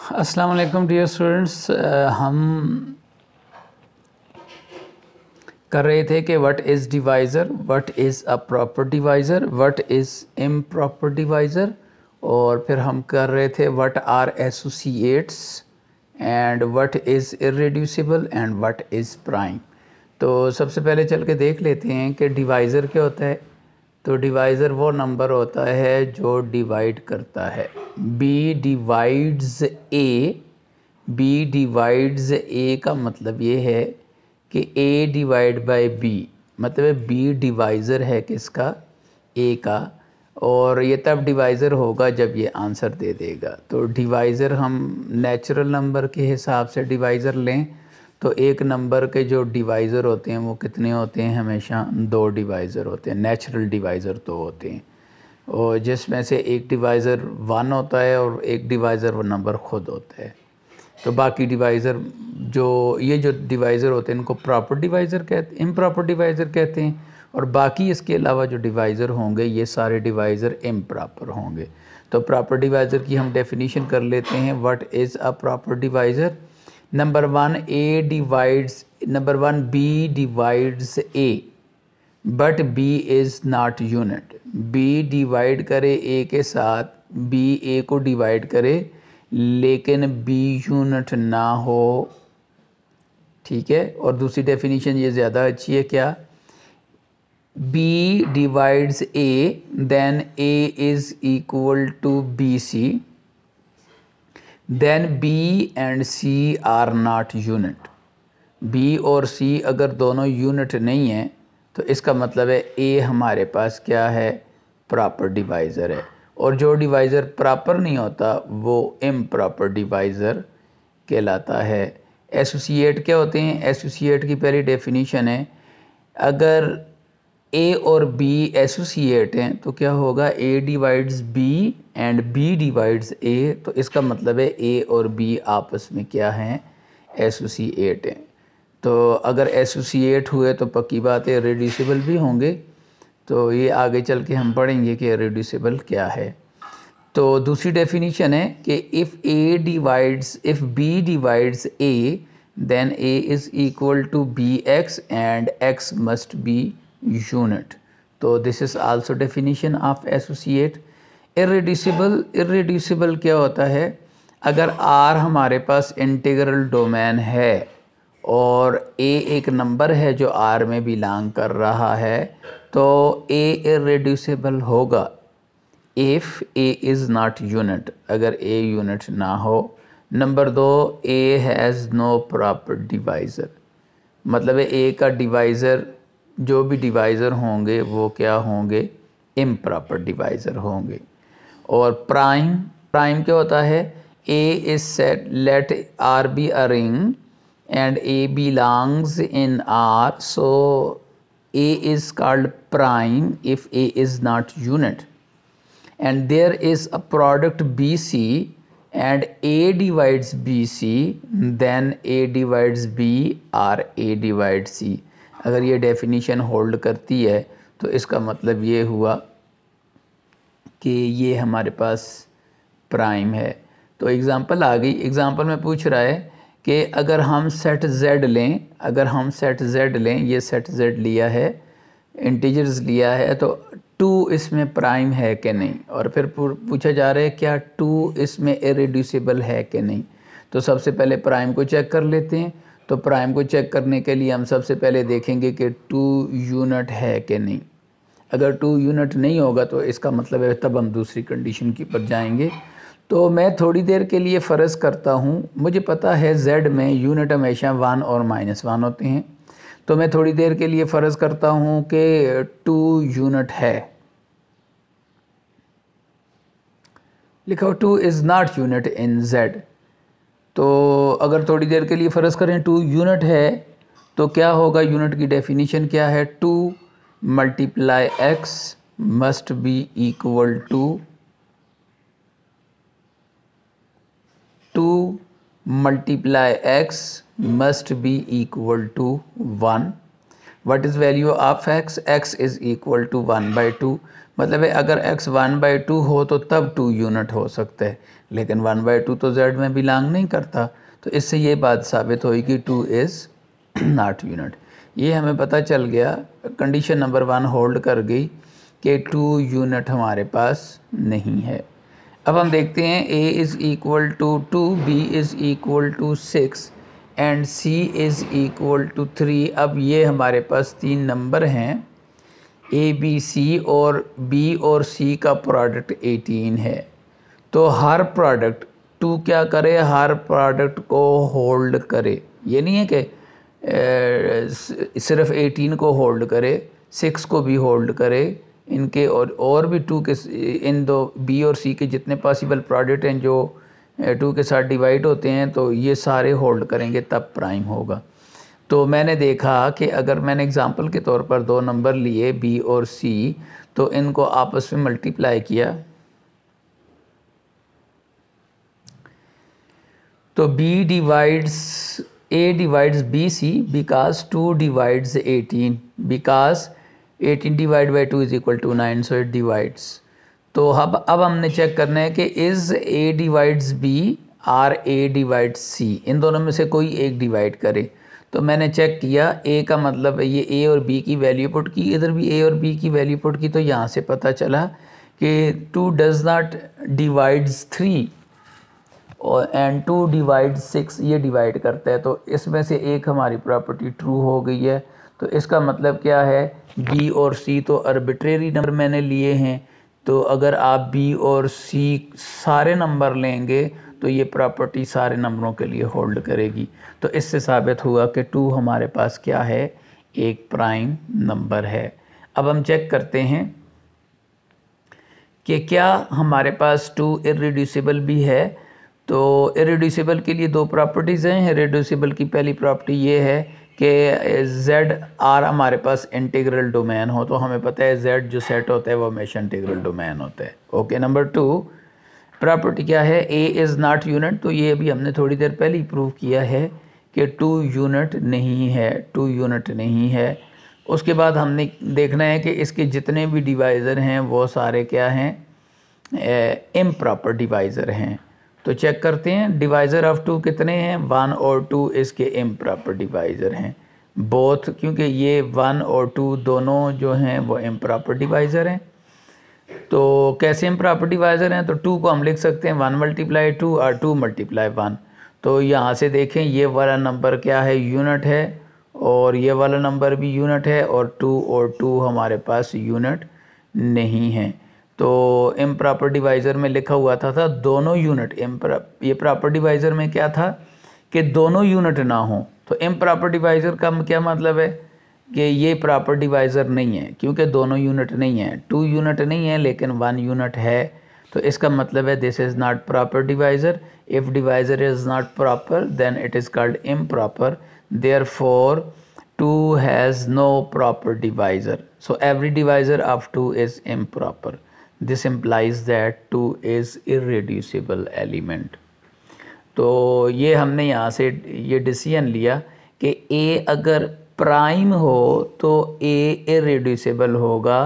अस्सलाम वालेकुम dear students. हम कर रहे थे कि what is divisor, what is a proper divisor, what is improper divisor, और फिर हम कर रहे थे what are associates and what is irreducible and what is prime. तो सबसे पहले चल के देख लेते हैं कि डिवाइज़र क्या होता है। तो डिवाइज़र वो नंबर होता है जो डिवाइड करता है। बी डिवाइड्स ए, बी डिवाइड्स ए का मतलब ये है कि ए डिवाइड बाय बी, मतलब बी डिवाइज़र है किसका, ए का। और ये तब डिवाइज़र होगा जब ये आंसर दे देगा। तो डिवाइज़र हम नेचुरल नंबर के हिसाब से डिवाइज़र लें तो एक नंबर के जो डिवाइज़र होते हैं वो कितने होते हैं, हमेशा दो डिवाइज़र होते हैं। नेचुरल डिवाइज़र तो होते हैं, और जिसमें से एक डिवाइज़र 1 होता है और एक डिवाइज़र वो नंबर खुद होता है। तो बाकी डिवाइज़र जो डिवाइज़र होते हैं इनको प्रॉपर डिवाइज़र कहते, इम्प्रॉपर डिवाइज़र कहते हैं। और बाकी इसके अलावा जो डिवाइज़र होंगे ये सारे डिवाइज़र इम्प्रॉपर होंगे। तो प्रॉपर डिवाइज़र की हम डेफिनीशन कर लेते हैं। What is a proper divisor? Number 1 B divides A but B is not unit. B divide करे ए के साथ, बी ए को डिवाइड करे लेकिन बी यूनिट ना हो, ठीक है। और दूसरी डेफिनीशन ये ज़्यादा अच्छी है, क्या? B divides A then A is equal to B C, then B and C are not unit. B और सी अगर दोनों यूनिट नहीं हैं तो इसका मतलब है ए हमारे पास क्या है, प्रॉपर डिवाइज़र है। और जो डिवाइज़र प्रॉपर नहीं होता वो इम्प्रॉपर डिवाइज़र कहलाता है। एसोसिएट क्या होते हैं? एसोसिएट की पहली डेफिनीशन है, अगर ए और बी एसोसिएट हैं तो क्या होगा, A divides B and B divides A. तो इसका मतलब है ए और बी आपस में क्या हैं, एसोसिएट हैं। तो अगर एसोसिएट हुए तो पक्की बात है रिड्यूसिबल भी होंगे। तो ये आगे चल के हम पढ़ेंगे कि रिड्यूसिबल क्या है। तो दूसरी डेफिनीशन है कि if B divides A then A is equal to B X and X must be unit. तो this is also definition of associate. Irreducible क्या होता है? अगर आर हमारे पास इंटीग्रल डोमेन है और ए एक नंबर है जो आर में बिलोंग कर रहा है तो ए इर्रेड्यूसिबल होगा if A is not unit, अगर ए यूनिट ना हो। Number 2, A has no proper divisor, मतलब है ए का डिवाइज़र, जो भी डिवाइज़र होंगे वो क्या होंगे, इम्प्रॉपर डिवाइज़र होंगे। और प्राइम क्या होता है? A is set let R be a ring and A belongs in R, so A is called prime if A is not unit. And there is a product BC and A divides BC, then A divides B or A divides C. अगर ये definition hold करती है तो इसका मतलब ये हुआ कि ये हमारे पास प्राइम है। तो एग्ज़ाम्पल आ गई। एग्ज़ाम्पल में पूछ रहा है कि अगर हम सेट Z लें, अगर हम सेट Z लें, ये सेट Z लिया है, इंटीजर्स लिया है, तो 2 इसमें प्राइम है कि नहीं। और फिर पूछा जा रहा है क्या 2 इसमें इरेड्यूसिबल है कि नहीं। तो सबसे पहले प्राइम को चेक कर लेते हैं। तो प्राइम को चेक करने के लिए हम सबसे पहले देखेंगे कि 2 यूनिट है कि नहीं। अगर 2 यूनिट नहीं होगा तो इसका मतलब है तब हम दूसरी कंडीशन की पर जाएंगे। तो मैं थोड़ी देर के लिए फ़र्ज़ करता हूँ, मुझे पता है Z में यूनिट हमेशा 1 और -1 होते हैं। तो मैं थोड़ी देर के लिए फ़र्ज़ करता हूँ कि 2 यूनिट है। लिखो 2 is not unit in Z। तो अगर थोड़ी देर के लिए फ़र्ज़ करें 2 यूनिट है तो क्या होगा, यूनिट की डेफिनीशन क्या है, 2 multiply x must be equal to 2 multiply x must be equal to 1। What is value of x? x is equal to 1/2। मतलब है अगर x 1/2 हो तो तब 2 यूनिट हो सकता है, लेकिन 1/2 तो z में बिलोंग नहीं करता। तो इससे ये बात साबित हुई कि 2 इज़ नॉट यूनिट। ये हमें पता चल गया, कंडीशन नंबर 1 होल्ड कर गई कि 2 यूनिट हमारे पास नहीं है। अब हम देखते हैं a is equal to 2, b is equal to 6 and c is equal to 3। अब ये हमारे पास 3 नंबर हैं a, b, c, और b और c का प्रोडक्ट 18 है। तो हर प्रोडक्ट 2 क्या करे, हर प्रोडक्ट को होल्ड करे। ये नहीं है कि सिर्फ 18 को होल्ड करे, 6 को भी होल्ड करे, इनके और भी 2 के, इन दो बी और सी के जितने पॉसिबल प्रोडक्ट हैं जो 2 के साथ डिवाइड होते हैं, तो ये सारे होल्ड करेंगे तब प्राइम होगा। तो मैंने देखा कि अगर मैंने एग्जांपल के तौर पर 2 नंबर लिए बी और सी, तो इनको आपस में मल्टीप्लाई किया तो b divides a divides bc because 2 divides 18, because 18 divide by 2 is equal to 9, so it divides. तो अब हमने चेक करना है कि is a divides b or a divides c, इन दोनों में से कोई एक डिवाइड करे। तो मैंने चेक किया, a का मतलब है ये a और b की वैल्यू पुट की, इधर भी a और b की वैल्यू पुट की, तो यहाँ से पता चला कि 2 डज़ नॉट डिवाइड्स 3 और एंड 2 डिवाइड 6, ये डिवाइड करता है। तो इसमें से एक हमारी प्रॉपर्टी ट्रू हो गई है। तो इसका मतलब क्या है, b और c तो आर्बिट्रेरी नंबर मैंने लिए हैं, तो अगर आप b और c सारे नंबर लेंगे तो ये प्रॉपर्टी सारे नंबरों के लिए होल्ड करेगी। तो इससे साबित हुआ कि 2 हमारे पास क्या है, एक प्राइम नंबर है। अब हम चेक करते हैं कि क्या हमारे पास 2 इर्रिड्यूसिबल भी है। तो इरेड्यूसिबल के लिए 2 प्रॉपर्टीज़ हैं। इरेड्यूसिबल की पहली प्रॉपर्टी ये है कि z r हमारे पास इंटीग्रल डोमेन हो, तो हमें पता है z जो सेट होता है वो हमेशा इंटीग्रल डोमेन होता है। ओके, नंबर 2 प्रॉपर्टी क्या है, a इज़ नॉट यूनिट। तो ये अभी हमने थोड़ी देर पहले ही प्रूव किया है कि 2 यूनिट नहीं है, 2 यूनिट नहीं है। उसके बाद हमने देखना है कि इसके जितने भी डिवाइज़र हैं वो सारे क्या हैं, इम्प्रॉपर डिवाइज़र हैं। तो चेक करते हैं डिवाइज़र ऑफ 2 कितने हैं, 1 और 2 इसके इम्प्रॉपर डिवाइज़र हैं बोथ, क्योंकि ये 1 और 2 दोनों जो हैं वो इम्प्रॉपर डिवाइज़र हैं। तो कैसे इम्प्रॉपर डिवाइज़र हैं, तो 2 को हम लिख सकते हैं 1 मल्टीप्लाई 2 और 2 मल्टीप्लाई 1। तो यहाँ से देखें ये वाला नंबर क्या है, यूनिट है, और ये वाला नंबर भी यूनिट है, और 2 और 2 हमारे पास यूनिट नहीं है। तो इम्प्रॉपर डिवाइज़र में लिखा हुआ था दोनों यूनिट। ये प्रॉपर डिवाइज़र में क्या था कि दोनों यूनिट ना हो। तो इम्प्रॉपर डिवाइज़र का क्या मतलब है कि ये प्रॉपर डिवाइज़र नहीं है, क्योंकि दोनों यूनिट नहीं है, 2 यूनिट नहीं है लेकिन 1 यूनिट है। तो इसका मतलब है this is not proper divisor. If divisor is not proper then it is called improper. Therefore 2 has no proper divisor, so every divisor of 2 is improper. This implies that 2 is irreducible element. तो ये हमने यहाँ से ये decision लिया कि a अगर prime हो तो a इरेड्यूसिबल होगा,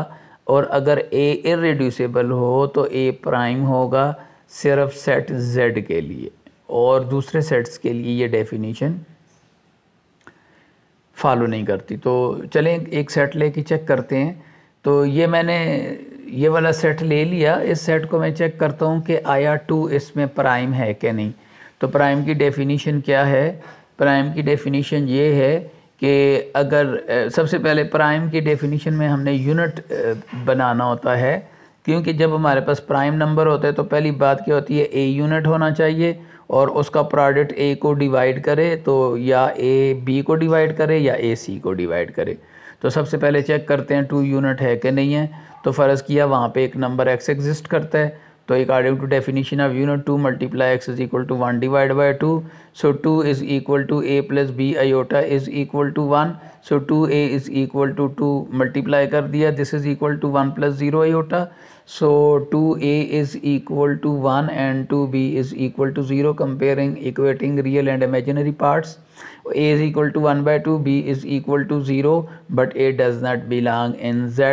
और अगर a इरेड्यूसिबल हो तो a प्राइम होगा सिर्फ सेट z के लिए, और दूसरे सेट्स के लिए ये डेफिनेशन फॉलो नहीं करती। तो चलें एक सेट लेके चेक करते हैं। तो ये मैंने ये वाला सेट ले लिया, इस सेट को मैं चेक करता हूँ कि आया 2 इसमें प्राइम है कि नहीं। तो प्राइम की डेफिनेशन क्या है, प्राइम की डेफिनेशन ये है कि अगर सबसे पहले प्राइम की डेफिनेशन में हमने यूनिट बनाना होता है, क्योंकि जब हमारे पास प्राइम नंबर होता है तो पहली बात क्या होती है, a यूनिट होना चाहिए और उसका प्रोडक्ट a को डिवाइड करे, तो या a b को डिवाइड करे या a c को डिवाइड करे। तो सबसे पहले चेक करते हैं 2 यूनिट है कि नहीं है। तो फ़र्ज़ किया वहाँ पे एक नंबर x एग्जिस्ट करता है, तो according to definition of unit 2 multiply x is equal to 1 divide by 2, so 2 is equal to a plus B iota is equal to 1, so 2a is equal to 2 multiply कर दिया, this is equal to 1 plus 0 iota, so 2a is equal to 1 and 2b is equal to 0, comparing equating real and imaginary parts. A is equal to 1 by 2, b is equal to 0, but a does not belong in z,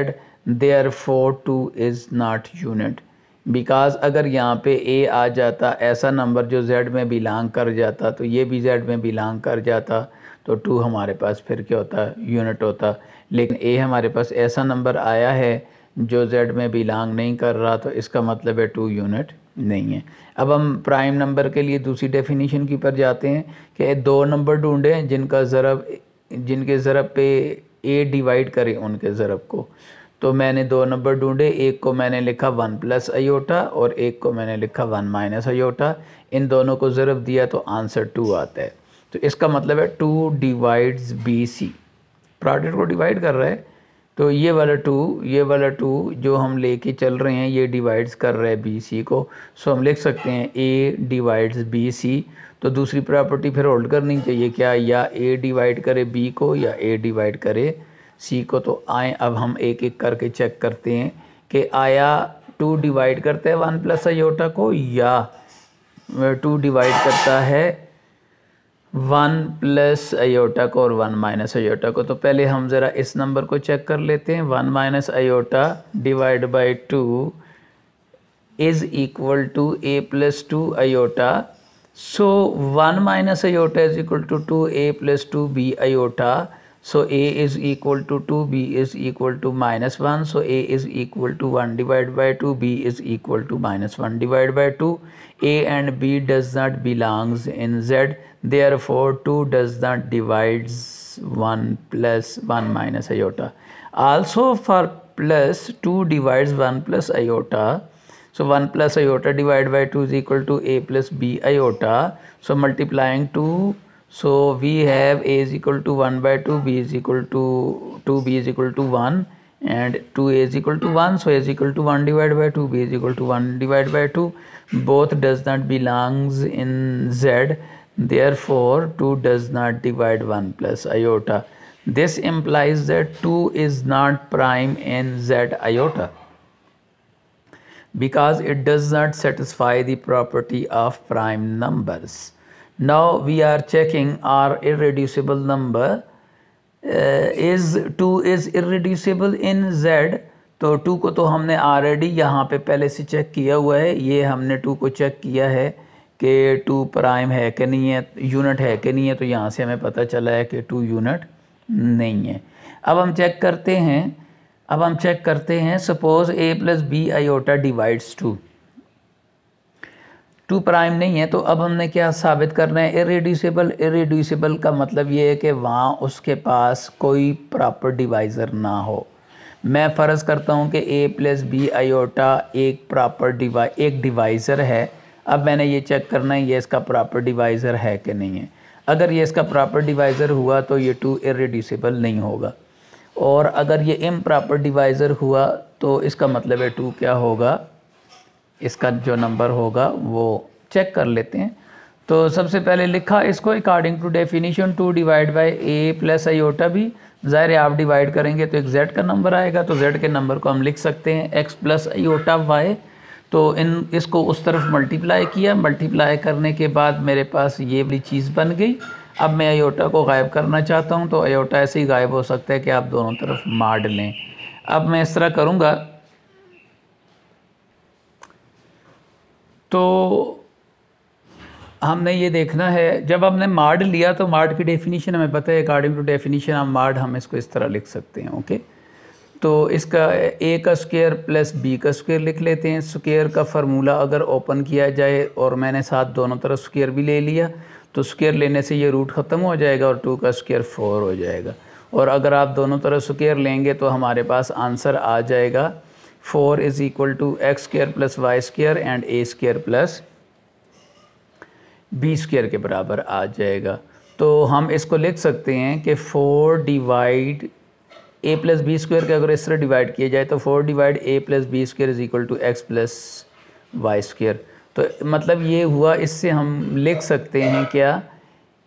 therefore 2 is not unit. Because अगर यहाँ पे a आ जाता, ऐसा number जो z में belong कर जाता, तो ये भी z में बिलोंग कर जाता, तो 2 हमारे पास फिर क्या होता, यूनिट होता। लेकिन a हमारे पास ऐसा नंबर आया है जो z में बिलोंग नहीं कर रहा, तो इसका मतलब है 2 यूनिट नहीं है। अब हम प्राइम नंबर के लिए दूसरी डेफिनेशन की पर जाते हैं कि 2 नंबर ढूंढें जिनके ज़रब पे a डिवाइड करे उनके ज़रब को। तो मैंने 2 नंबर ढूंढे, एक को मैंने लिखा 1 प्लस आयोटा और एक को मैंने लिखा 1 माइनस आयोटा, इन दोनों को ज़रब दिया तो आंसर 2 आता है। तो इसका मतलब है 2 डिवाइड्स BC, प्रोडक्ट को डिवाइड कर रहा है, तो ये वाला 2 जो हम लेके चल रहे हैं ये डिवाइड्स कर रहा है BC को, सो हम लिख सकते हैं A डिवाइड्स BC। तो दूसरी प्रॉपर्टी फिर होल्ड करनी चाहिए, क्या, या A डिवाइड करे B को या A डिवाइड करे C को। तो आए अब हम एक एक करके चेक करते हैं कि आया 2 डिवाइड करता है 1 प्लस आयोटा को या 2 डिवाइड करता है 1 प्लस आयोटा को और 1 माइनस आयोटा को। तो पहले हम ज़रा इस नंबर को चेक कर लेते हैं, 1 minus iota divide by 2 is equal to a plus 2 iota, so 1 minus iota is equal to 2a plus 2b iota, so a is equal to 2, b is equal to minus 1, so a is equal to 1 divided by 2, b is equal to minus 1 divided by 2, a and b does not belongs in z, therefore 2 does not divides 1 plus 1 minus iota. Also for plus 2 divides 1 plus iota, so 1 plus iota divided by 2 is equal to a plus b iota, so multiplying 2, so we have a is equal to 1 by 2, b is equal to 2, b is equal to 1 and 2a is equal to 1, so a is equal to 1 divided by 2, b is equal to 1 divided by 2, both does not belongs in z, therefore 2 does not divide 1 plus iota. This implies that 2 is not prime in z iota because it does not satisfy the property of prime numbers. Now we are checking our irreducible number, is 2 is irreducible in z, तो 2 को तो हमने already यहाँ पे पहले से check किया हुआ है, ये हमने 2 को चेक किया है कि 2 प्राइम है कि नहीं है, यूनिट है कि नहीं है, तो यहाँ से हमें पता चला है कि 2 यूनिट नहीं है। अब हम चेक करते हैं suppose a plus B iota divides 2 prime नहीं है, तो अब हमने क्या साबित करना है, इरेड्यूसिबल का मतलब ये है कि वहाँ उसके पास कोई प्रॉपर डिवाइज़र ना हो। मैं फ़र्ज़ करता हूँ कि a प्लस बी आयोटा एक डिवाइज़र है। अब मैंने ये चेक करना है ये इसका प्रॉपर डिवाइज़र है कि नहीं है। अगर ये इसका प्रॉपर डिवाइज़र हुआ तो ये 2 इरेड्यूसिबल नहीं होगा, और अगर ये इम्प्रॉपर डिवाइज़र हुआ तो इसका मतलब है 2 क्या होगा, इसका जो नंबर होगा वो चेक कर लेते हैं। तो सबसे पहले लिखा इसको according to definition 2 divide by a plus iota, भी ज़ाहिर है आप डिवाइड करेंगे तो एक z का नंबर आएगा, तो z के नंबर को हम लिख सकते हैं x प्लस आयोटा y। तो इसको उस तरफ मल्टीप्लाई किया, मल्टीप्लाई करने के बाद मेरे पास ये वाली चीज़ बन गई। अब मैं आयोटा को गायब करना चाहता हूँ, तो आयोटा ऐसे ही गायब हो सकता है कि आप दोनों तरफ मार लें। अब मैं इस तरह करूँगा, तो हमने ये देखना है, जब हमने मार्ड लिया तो मार्ड की डेफिनेशन हमें पता है, अकॉर्डिंग टू डेफिनेशन ऑफ मार्ड हम इसको इस तरह लिख सकते हैं। ओके, तो इसका a का स्क्वायर प्लस b का स्क्वायर लिख लेते हैं। स्क्वायर का फार्मूला अगर ओपन किया जाए और मैंने साथ दोनों तरफ स्क्वायर भी ले लिया, तो स्क्वायर लेने से ये रूट ख़त्म हो जाएगा और 2 का स्क्वायर 4 हो जाएगा। और अगर आप दोनों तरफ स्क्वायर लेंगे तो हमारे पास आंसर आ जाएगा 4 is equal to X square plus Y square and a square plus b square के बराबर आ जाएगा। तो हम इसको लिख सकते हैं कि 4 divide a plus B square के अगर इस तरह डिवाइड किया जाए तो 4 divide a plus B square is equal to X plus Y square. तो मतलब ये हुआ, इससे हम लिख सकते हैं क्या,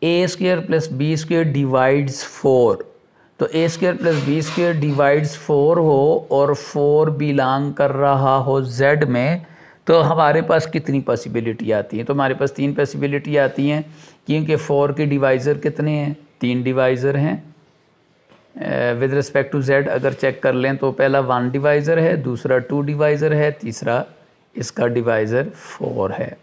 A square plus B square divides 4। तो A square plus B square divides 4 हो और 4 बिलोंग कर रहा हो जेड में, तो हमारे पास कितनी पॉसिबिलिटी आती है? तो हमारे पास 3 पॉसिबिलिटी आती हैं, क्योंकि 4 के डिवाइज़र कितने हैं? 3 डिवाइज़र हैं विद रिस्पेक्ट टू जेड। अगर चेक कर लें तो पहला 1 डिवाइज़र है, दूसरा 2 डिवाइज़र है, तीसरा इसका डिवाइज़र 4 है।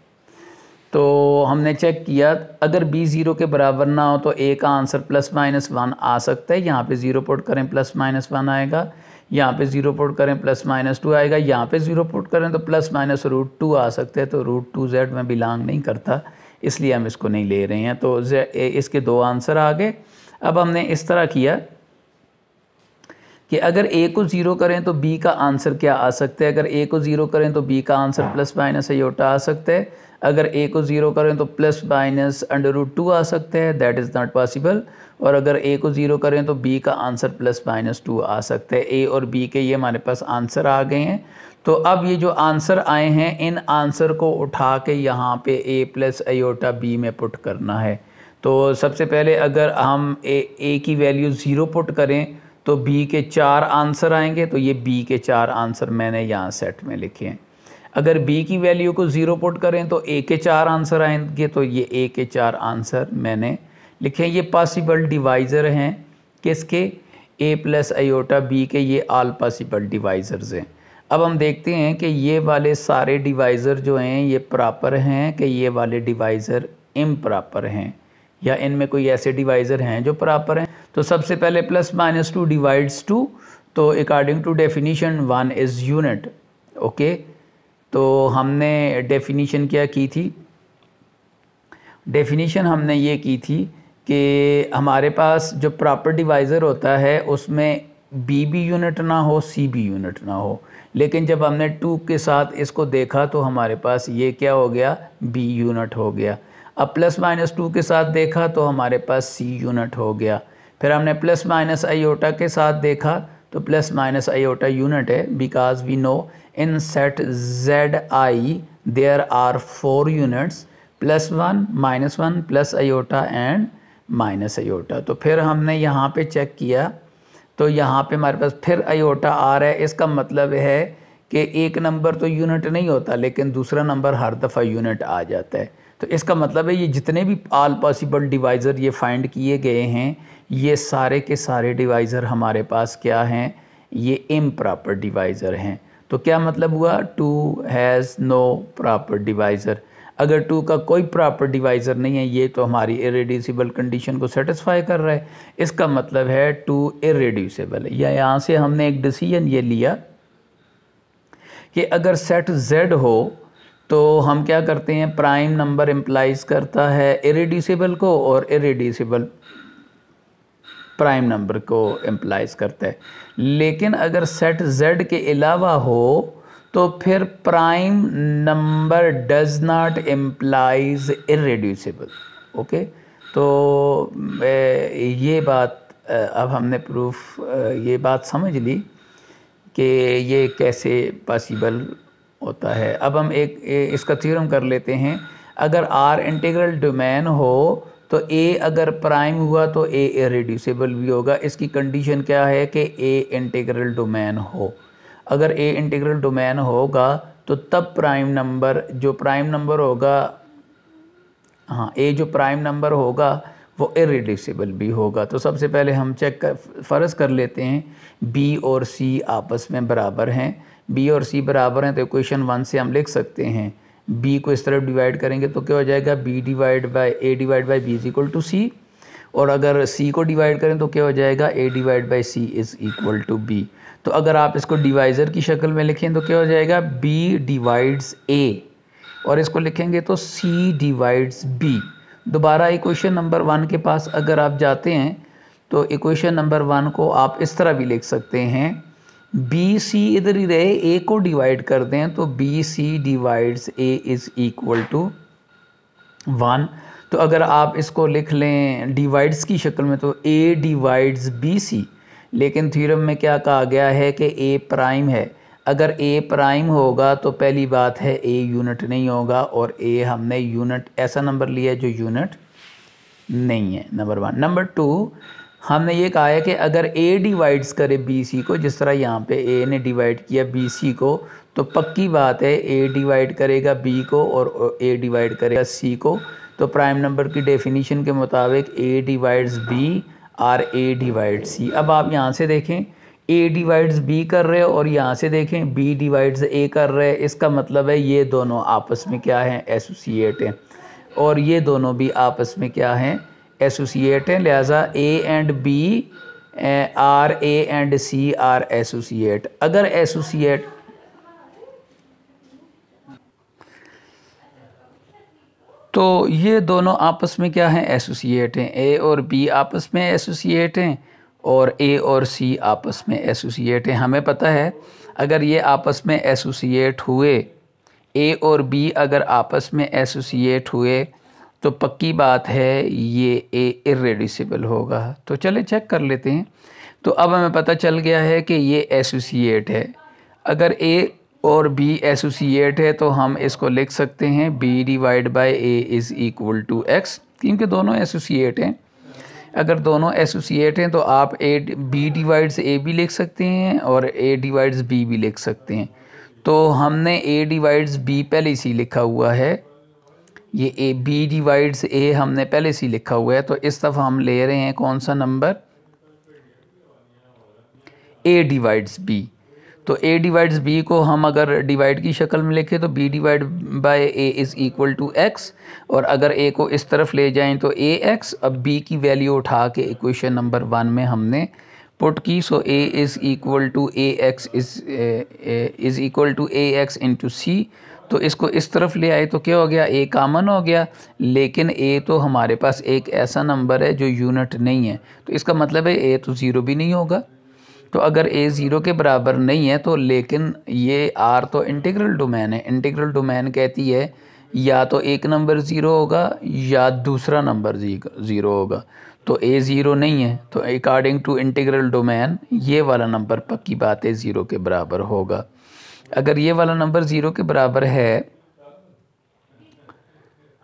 तो हमने चेक किया, अगर b 0 के बराबर ना हो तो a का आंसर ±1 आ सकता है। यहाँ पे 0 पुट करें +-1 आएगा, यहाँ पे 0 पुट करें +-2 आएगा, यहाँ पे 0 पुट करें तो ±√2 आ सकते हैं। तो √2 z में बिलोंग नहीं करता, इसलिए हम इसको नहीं ले रहे हैं। तो इसके 2 आंसर आ गए। अब हमने इस तरह किया कि अगर a को 0 करें तो b का आंसर क्या आ सकता है? अगर a को 0 करें तो b का आंसर ±i आ सकता है। अगर a को 0 करें तो ±√2 आ सकता है, दैट इज़ नॉट पॉसिबल। और अगर a को 0 करें तो b का आंसर +-2 आ सकता है। a और b के ये हमारे पास आंसर आ गए हैं। तो अब ये जो आंसर आए हैं, इन आंसर को उठा के यहाँ पे a + i b में पुट करना है। तो सबसे पहले अगर हम a की वैल्यू 0 पुट करें तो b के 4 आंसर आएंगे। तो ये b के 4 आंसर मैंने यहाँ सेट में लिखे हैं। अगर b की वैल्यू को 0 पुट करें तो a के 4 आंसर आएंगे। तो ये a के 4 आंसर मैंने लिखे। ये पॉसिबल डिवाइज़र हैं किसके? a + i b के, ये ऑल पॉसिबल डिवाइज़र्स हैं। अब हम देखते हैं कि ये वाले सारे डिवाइज़र जो हैं ये प्रॉपर हैं कि ये वाले डिवाइज़र इम्प्रॉपर हैं, या इनमें कोई ऐसे डिवाइज़र हैं जो प्रॉपर हैं। तो सबसे पहले +-2 डिवाइड्स 2, तो according to definition 1 is unit. Okay, तो हमने डेफिनीशन क्या की थी? डेफिनीशन हमने ये की थी कि हमारे पास जो प्रॉपर डिवाइज़र होता है उसमें b भी यूनिट ना हो, c भी यूनिट ना हो। लेकिन जब हमने 2 के साथ इसको देखा तो हमारे पास ये क्या हो गया? b यूनिट हो गया। अब +-2 के साथ देखा तो हमारे पास c यूनिट हो गया। फिर हमने +-i के साथ देखा तो +-i यूनिट है, because we know in set zi there are 4 units, +1, -1, +i and -i। तो फिर हमने यहाँ पे चेक किया तो यहाँ पे हमारे पास फिर i आ रहा है। इसका मतलब है कि एक नंबर तो यूनिट नहीं होता, लेकिन दूसरा नंबर हर दफ़ा यूनिट आ जाता है। तो इसका मतलब है ये जितने भी ऑल पॉसिबल डिवाइज़र ये फाइंड किए गए हैं, ये सारे के सारे डिवाइज़र हमारे पास क्या हैं? ये इम्प्रॉपर डिवाइज़र हैं। तो क्या मतलब हुआ? 2 हैज़ नो प्रॉपर डिवाइज़र। अगर 2 का कोई प्रॉपर डिवाइज़र नहीं है, ये तो हमारी इरेड्यूसिबल कंडीशन को सेटिस्फाई कर रहा है। इसका मतलब है 2 इरेड्यूसिबल है। या यहाँ से हमने एक डिसीजन ये लिया कि अगर सेट Z हो तो हम क्या करते हैं? प्राइम नंबर इम्प्लाइज करता है इरेड्यूसिबल को और इरेड्यूसिबल प्राइम नंबर को इम्प्लाइज करता है। लेकिन अगर सेट Z के अलावा हो तो फिर prime number does not implies irreducible. Okay, तो ये बात अब हमने प्रूफ ये बात समझ ली कि ये कैसे पॉसिबल होता है। अब हम इसका थ्योरम कर लेते हैं। अगर R इंटीग्रल डोमेन हो तो A अगर प्राइम हुआ तो A इरेड्यूसिबल भी होगा। इसकी कंडीशन क्या है कि A इंटीग्रल डोमेन हो। अगर A इंटीग्रल डोमेन होगा तो तब प्राइम नंबर जो प्राइम नंबर होगा, हाँ, A जो प्राइम नंबर होगा वो इरेड्यूसिबल भी होगा। तो सबसे पहले हम फ़र्ज़ कर लेते हैं B और C आपस में बराबर हैं। B और C बराबर हैं तो इक्वेशन 1 से हम लिख सकते हैं, B को इस तरफ डिवाइड करेंगे तो क्या हो जाएगा? B divide by A divide by B is equal to C। और अगर C को डिवाइड करें तो क्या हो जाएगा? A divide by C is equal to B। तो अगर आप इसको डिवाइज़र की शक्ल में लिखें तो क्या हो जाएगा? B डिवाइड्स A, और इसको लिखेंगे तो C डिवाइड्स B। दोबारा इक्वेशन नंबर 1 के पास अगर आप जाते हैं तो इक्वेशन नंबर 1 को आप इस तरह भी लिख सकते हैं, बी सी इधर ही रहे, ए को डिवाइड कर दें तो B C divides A is equal to 1। तो अगर आप इसको लिख लें डिवाइड्स की शक्ल में तो ए डिवाइड्स बी सी, लेकिन थ्योरम में क्या कहा गया है कि ए प्राइम है। अगर ए प्राइम होगा तो पहली बात है ए यूनिट नहीं होगा, और ए हमने यूनिट ऐसा नंबर लिया है जो यूनिट नहीं है, नंबर 1। नंबर 2, हमने ये कहा है कि अगर ए डिवाइड्स करे बी सी को, जिस तरह यहाँ पे ए ने डिवाइड किया बी सी को, तो पक्की बात है ए डिवाइड करेगा बी को और ए डिवाइड करेगा सी को। तो प्राइम नंबर की डेफिनेशन के मुताबिक ए डिवाइड्स बी और ए डिवाइड सी। अब आप यहाँ से देखें ए डिवाइड्स बी कर रहे हो और यहाँ से देखें बी डिवाइड्स ए कर रहे हैं। इसका मतलब है ये दोनों आपस में क्या हैं, एसोसिएट हैं, और ये दोनों भी आपस में क्या हैं, एसोसिएट हैं। लिहाजा A and B are, A and C are associate. अगर एसोसिएट तो ये दोनों आपस में क्या हैं, एसोसिएट हैं। ए और बी आपस में एसोसिएट हैं और ए और सी आपस में एसोसिएट हैं। हमें पता है अगर ये आपस में एसोसिएट हुए, ए और बी अगर आपस में एसोसिएट हुए तो पक्की बात है ये ए इर्रेड्यूसिबल होगा। तो चले चेक कर लेते हैं। तो अब हमें पता चल गया है कि ये एसोसिएट है। अगर ए और बी एसोसिएट है तो हम इसको लिख सकते हैं B divide by A is equal to X, क्योंकि दोनों एसोसिएट हैं। अगर दोनों एसोसिएट हैं तो आप ए बी डिवाइड्स ए भी लिख सकते हैं और ए डिवाइड्स बी भी लिख सकते हैं। तो हमने ए डिवाइड्स बी पहले से लिखा हुआ है, ये ए बी डिवाइड्स ए हमने पहले से लिखा हुआ है। तो इस दफ़ा हम ले रहे हैं कौन सा नंबर, ए डिवाइड्स बी। तो ए डिवाइड्स बी को हम अगर डिवाइड की शक्ल में लिखें तो B divide by A is equal to X, और अगर ए को इस तरफ ले जाएं तो ए एक्स। अब बी की वैल्यू उठा के इक्वेशन नंबर 1 में हमने पुट की। So A is equal to A X is equal to A X into C. तो इसको इस तरफ ले आए तो क्या हो गया, ए कामन हो गया, लेकिन ए तो हमारे पास एक ऐसा नंबर है जो यूनिट नहीं है। तो इसका मतलब है ए तो ज़ीरो भी नहीं होगा। तो अगर ए ज़ीरो के बराबर नहीं है तो, लेकिन ये आर तो इंटीग्रल डोमेन है। इंटीग्रल डोमेन कहती है या तो एक नंबर ज़ीरो होगा या दूसरा नंबर ज़ीरो होगा। तो ए ज़ीरो नहीं है, तो अकॉर्डिंग टू इंटीग्रल डोमेन ये वाला नंबर पक्की बात है ज़ीरो के बराबर होगा। अगर ये वाला नंबर ज़ीरो के बराबर है,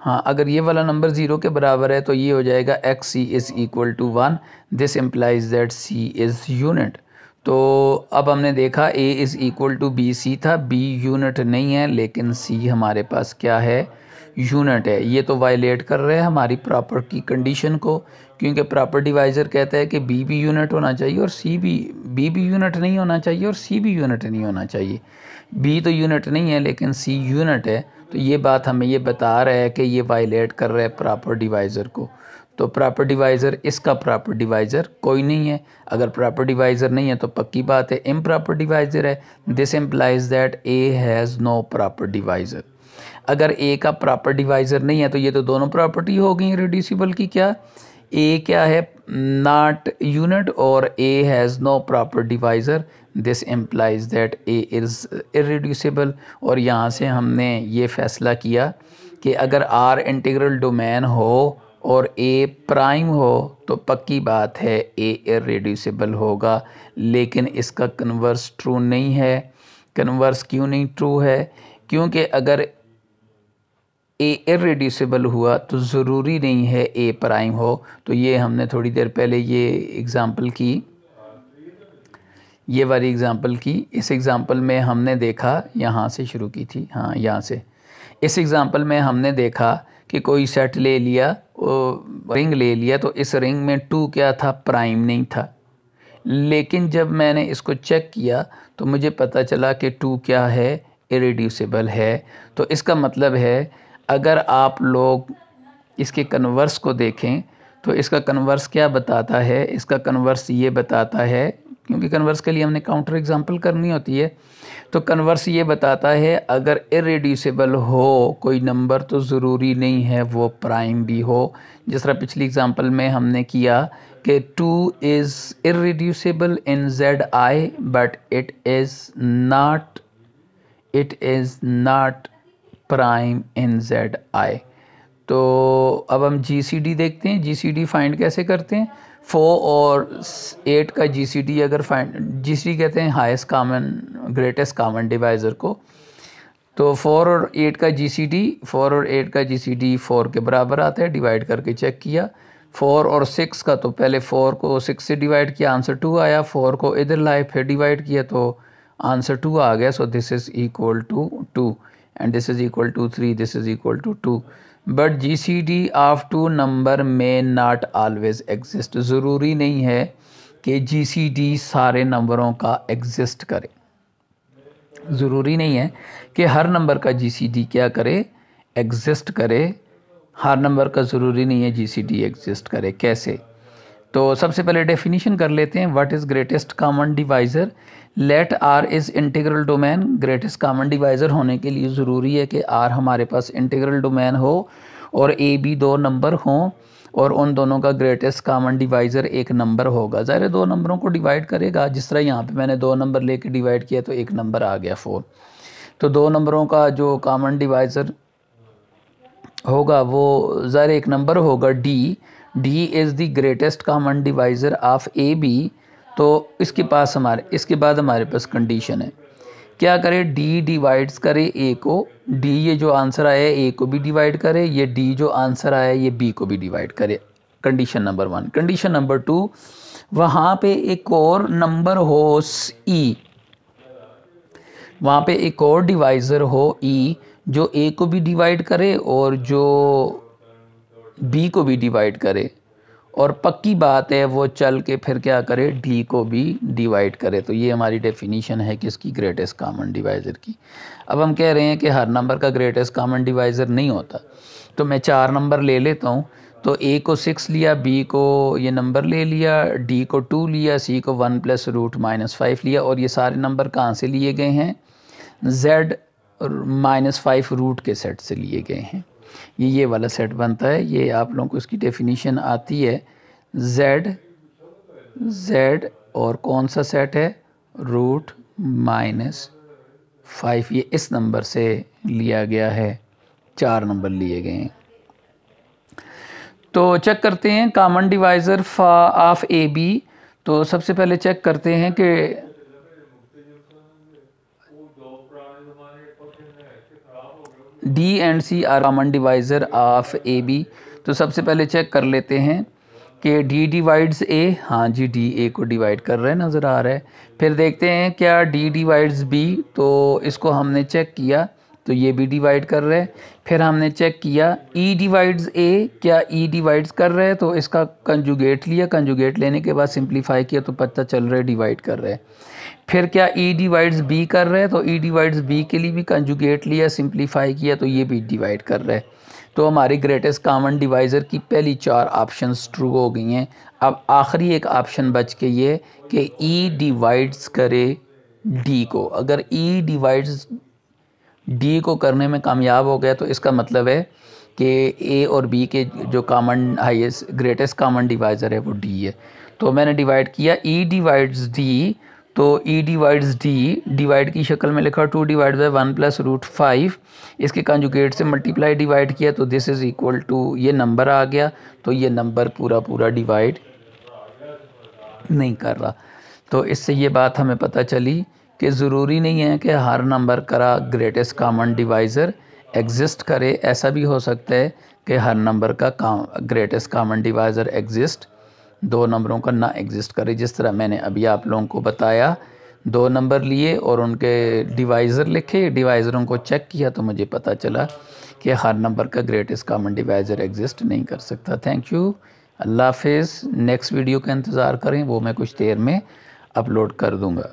हाँ अगर ये वाला नंबर ज़ीरो के बराबर है तो ये हो जाएगा X C is equal to 1। This implies that C is unit. तो अब हमने देखा A is equal to B C था, बी यूनिट नहीं है लेकिन सी हमारे पास क्या है, यूनिट है। ये तो वायलेट कर रहे हैं हमारी प्रॉपर की कंडीशन को, क्योंकि प्रॉपर डिवाइज़र कहता है कि बी भी यूनिट होना चाहिए और सी भी, बी भी यूनिट नहीं होना चाहिए और सी भी यूनिट नहीं होना चाहिए। बी तो यूनिट नहीं है लेकिन सी यूनिट है। तो ये बात हमें ये बता रहा है कि ये वायलेट कर रहा है प्रॉपर डिवाइज़र को। तो प्रॉपर डिवाइज़र, इसका प्रॉपर डिवाइज़र कोई नहीं है। अगर प्रॉपर डिवाइज़र नहीं है तो पक्की बात है इम्प्रॉपर डिवाइज़र है। This implies that A has no proper divisor. अगर ए का प्रॉपर डिवाइज़र नहीं है तो ये तो दोनों प्रॉपर्टी हो गई रिड्यूसिबल की। क्या ए क्या है, नॉट यूनिट, और A has no proper divisor. This implies that A is irreducible. और यहाँ से हमने ये फ़ैसला किया कि अगर आर इंटीग्रल डोमेन हो और ए प्राइम हो तो पक्की बात है ए इरिड्यूसिबल होगा। लेकिन इसका कन्वर्स ट्रू नहीं है। कन्वर्स क्यों नहीं ट्रू है, क्योंकि अगर ए इरिड्यूसिबल हुआ तो ज़रूरी नहीं है ए प्राइम हो। तो ये हमने थोड़ी देर पहले ये एग्ज़ाम्पल की, ये वाली एग्ज़ाम्पल की। इस एग्ज़ाम्पल में हमने देखा, यहाँ से शुरू की थी, हाँ यहाँ से। इस एग्ज़ाम्पल में हमने देखा कि कोई सेट ले लिया, रिंग ले लिया, तो इस रिंग में 2 क्या था, प्राइम नहीं था। लेकिन जब मैंने इसको चेक किया तो मुझे पता चला कि 2 क्या है, इरिड्यूसिबल है। तो इसका मतलब है अगर आप लोग इसके कन्वर्स को देखें तो इसका कन्वर्स क्या बताता है, इसका कन्वर्स ये बताता है, क्योंकि कन्वर्स के लिए हमने काउंटर एग्जांपल करनी होती है। तो कन्वर्स ये बताता है अगर इरिड्यूसिबल हो कोई नंबर तो ज़रूरी नहीं है वो प्राइम भी हो। जिस तरह पिछली एग्जांपल में हमने किया कि 2 is irreducible in ZI but it is not prime in ZI। तो अब हम GCD देखते हैं। GCD फाइंड कैसे करते हैं? 4 और 8 का GCD अगर GCD कहते हैं highest common greatest common divisor को। तो 4 और 8 का GCD 4 के बराबर आता है, डिवाइड करके चेक किया। 4 और 6 का, तो पहले 4 को 6 से डिवाइड किया, आंसर 2 आया। 4 को इधर लाए, फिर डिवाइड किया तो आंसर 2 आ गया। So this is equal to 2 and this is equal to 3, this is equal to 2। But GCD of 2 number में नॉट ऑलवेज एग्जिस्ट। ज़रूरी नहीं है कि GCD सारे नंबरों का एग्जिस्ट करे। ज़रूरी नहीं है कि हर नंबर का GCD क्या करे, एग्जिस्ट करे। हर नंबर का ज़रूरी नहीं है GCD एग्जिस्ट करे। कैसे? तो सबसे पहले डेफिनेशन कर लेते हैं। What is greatest common divisor? Let R is integral domain. Greatest common divisor होने के लिए ज़रूरी है कि R हमारे पास इंटीग्रल डोमेन हो और A B दो नंबर हों और उन दोनों का ग्रेटेस्ट कॉमन डिवाइज़र एक नंबर होगा। ज़ाहिर दो नंबरों को डिवाइड करेगा। जिस तरह यहाँ पे मैंने 2 नंबर लेके डिवाइड किया तो एक नंबर आ गया 4। तो 2 नंबरों का जो कॉमन डिवाइज़र होगा वो ज़ाहिर एक नंबर होगा D is the greatest common divisor of AB। तो इसके बाद हमारे पास कंडीशन है, क्या करे? D डिवाइड्स करे A को। D ये जो आंसर आया है A को भी डिवाइड करे, ये D जो आंसर आया है ये B को भी डिवाइड करे। Condition number 1। कंडीशन नंबर 2, वहाँ पे एक और नंबर हो E, वहाँ पे एक और डिवाइज़र हो E जो A को भी डिवाइड करे और जो B को भी डिवाइड करे, और पक्की बात है वो चल के फिर क्या करे? D को भी डिवाइड करे। तो ये हमारी डेफिनीशन है किसकी? ग्रेटेस्ट कॉमन डिवाइज़र की। अब हम कह रहे हैं कि हर नंबर का ग्रेटेस्ट कॉमन डिवाइज़र नहीं होता, तो मैं 4 नंबर ले लेता हूँ। तो A को 6 लिया, B को ये नंबर ले लिया, D को 2 लिया, C को 1 + √-5 लिया। और ये सारे नंबर कहाँ से लिए गए हैं? Z -5 रूट के सेट से लिए गए हैं। ये वाला सेट बनता है। ये आप लोगों को इसकी डेफिनेशन आती है। Z और कौन सा सेट है? √-5। ये इस नंबर से लिया गया है। 4 नंबर लिए गए हैं। तो चेक करते हैं कॉमन डिवाइज़र ऑफ AB। तो सबसे पहले चेक करते हैं कि D and C are common divisor of AB। तो सबसे पहले चेक कर लेते हैं कि D डिवाइड्स A। हाँ जी, D A को डिवाइड कर रहा है, नज़र आ रहा है। फिर देखते हैं क्या D डिवाइड्स B। तो इसको हमने चेक किया तो ये भी डिवाइड कर रहा है। फिर हमने चेक किया E डिवाइड्स A, क्या E डिवाइड्स कर रहा है? तो इसका कंजुगेट लिया, कंजुगेट लेने के बाद सिंप्लीफाई किया तो पता चल रहा है डिवाइड कर रहा है। फिर क्या E डिवाइड्स B कर रहा है? तो E डिवाइड्स B के लिए भी कंजुगेट लिया, सिंप्लीफाई किया तो ये भी डिवाइड कर रहा है। तो हमारी ग्रेटेस्ट कॉमन डिवाइज़र की पहली 4 ऑप्शंस ट्रू हो गई हैं। अब आखिरी एक ऑप्शन बच के ये कि E डिवाइड्स करे D को। अगर E डिवाइड्स D को करने में कामयाब हो गया तो इसका मतलब है कि A और B के जो common highest greatest common divisor है वो D है। तो मैंने डिवाइड किया E डिवाइड्स D। तो E डिवाइड्स D डिवाइड की शक्ल में लिखा 2 / 1 + √5। इसके कंजुगेट से मल्टीप्लाई डिवाइड किया तो दिस इज़ इक्वल टू ये नंबर आ गया। तो ये नंबर पूरा डिवाइड नहीं कर रहा। तो इससे ये बात हमें पता चली कि ज़रूरी नहीं है कि हर नंबर का ग्रेटेस्ट कॉमन डिवाइज़र एग्जिस्ट करे। ऐसा भी हो सकता है कि हर नंबर का ग्रेटेस्ट कॉमन डिवाइज़र एग्जिस्ट 2 नंबरों का ना एग्जिस्ट करे। जिस तरह मैंने अभी आप लोगों को बताया, 2 नंबर लिए और उनके डिवाइज़र लिखे, डिवाइज़रों को चेक किया तो मुझे पता चला कि हर नंबर का ग्रेटेस्ट कॉमन डिवाइज़र एग्जिस्ट नहीं कर सकता। थैंक यू, अल्लाह हाफिज़। नेक्स्ट वीडियो का इंतज़ार करें, वो मैं कुछ देर में अपलोड कर दूँगा।